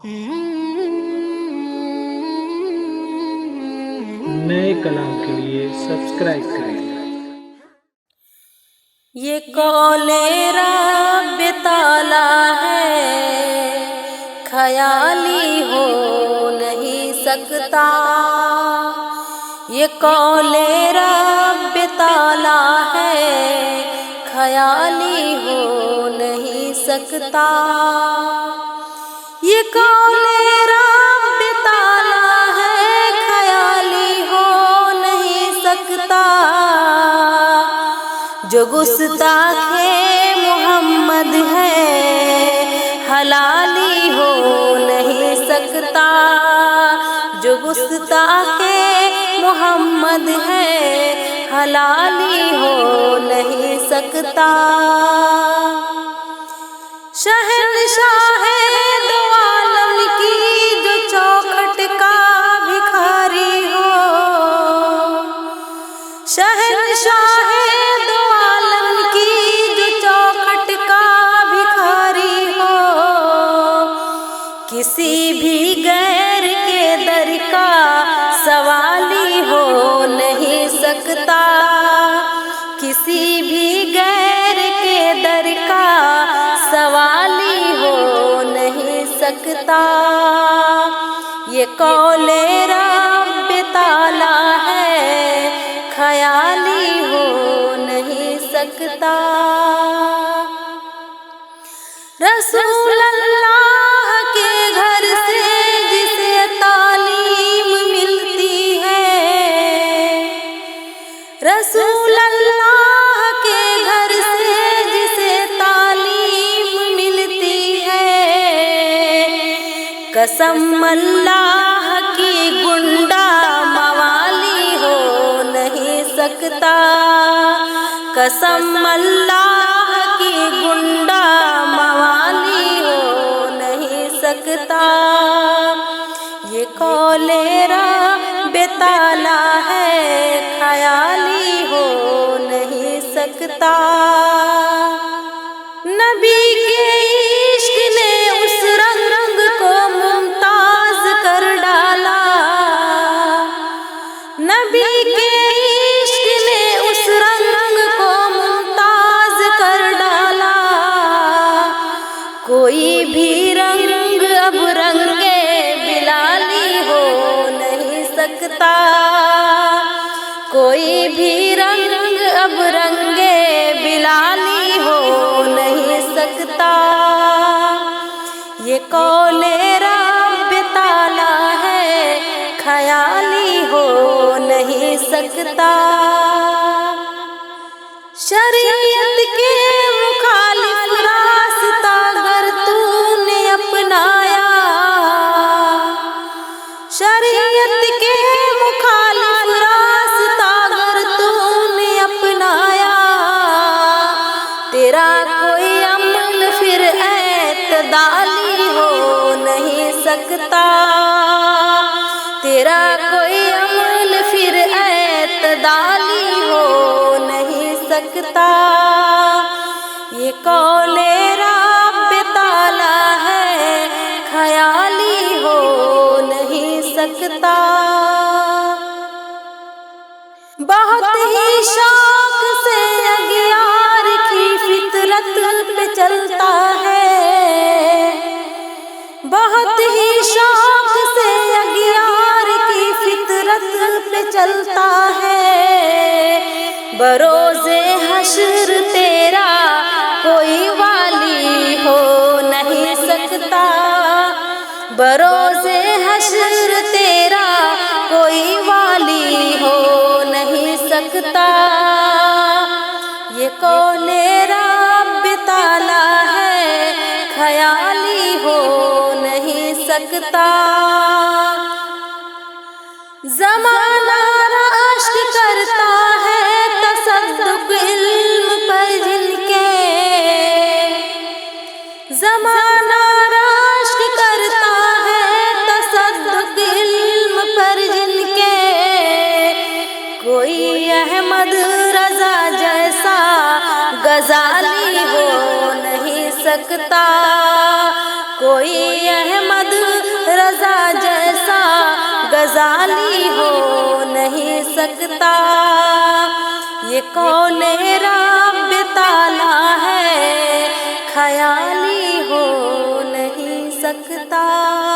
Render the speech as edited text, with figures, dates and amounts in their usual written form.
نئے کلام کے لیے سبسکرائب کریں۔ یہ قول رب تعالیٰ ہے، خیالی ہو نہیں سکتا۔ یہ قول رب تعالیٰ ہے، خیالی ہو نہیں سکتا۔ یہ قول رب تعالیٰ ہے، خیالی ہو نہیں سکتا۔ جو گستاخ محمد ہے، حلالی ہو نہیں سکتا۔ جو گستاخ محمد ہے، حلالی ہو نہیں سکتا۔ شہنشاہ دو عالم کی جو چوکھٹ کا بھکاری ہو، شہنشاہ دو عالم کی جو چوکھٹ کا بھکاری ہو، کسی بھی غیر کے در کا سوالی ہو نہیں سکتا۔ کسی بھی غیر کے در کا سوالی ہو نہیں سکتا۔ یہ قول رب تعالیٰ ہے، خیالی ہو نہیں سکتا۔ رسول اللہ کے گھر سے جسے تعلیم ملتی ہے، رسول اللہ کے گھر سے جسے تعلیم ملتی ہے، قسم اللہ کی گنڈا موالی ہو نہیں سکتا۔ قسم اللہ کی گنڈا موالی ہو نہیں سکتا۔ یہ قول رب تعالیٰ ہے، خیالی ہو نہیں سکتا۔ نبی کے عشق نے اس رنگ کو ممتاز کر ڈالا، نبی کے عشق نے اس رنگ کو ممتاز کر ڈالا۔ کوئی بھی رنگ اب رنگ بلالی ہو نہیں سکتا۔ کوئی بھی رنگ اب رنگ بلالی ہو نہیں سکتا۔ یہ قول رب تعالیٰ ہے، خیالی ہو نہیں سکتا۔ شریعت کے مخالف راستہ اگر تو نے اپنایا، شریعت کے مخالف راستہ اگر تو نے اپنایا، تیرا کوئی عمل پھر اعتدالی ہو نہیں سکتا۔ تیرا کوئی عمل پھر اعتدالی ہو نہیں سکتا۔ یہ قول رب تعالیٰ ہے، خیالی ہو نہیں سکتا۔ بہت ہی شوق سے اغیار کی فطرت پہ چلتا ہے، بہت ہی شوق سے اغیار کی فطرت پہ چلتا ہے۔ بروز حشر تیرا کوئی والی ہو نہیں سکتا۔ بروز حشر تیرا کوئی والی ہو نہیں سکتا۔ یہ قول رب تعالیٰ ہے، خیالی ہو نہیں سکتا۔ زمانہ راشد کرتا ہے تصدق علم پر جن کے، زمانہ راشد کرتا ہے تصدق علم پر جن کے۔ کوئی احمد رضا جیسا غزالی ہو نہیں سکتا، کوئی احمد رضا جیسا غزالی ہو نہیں سکتا، یہ کون رب تعالی ہے خیالی ہو نہیں سکتا۔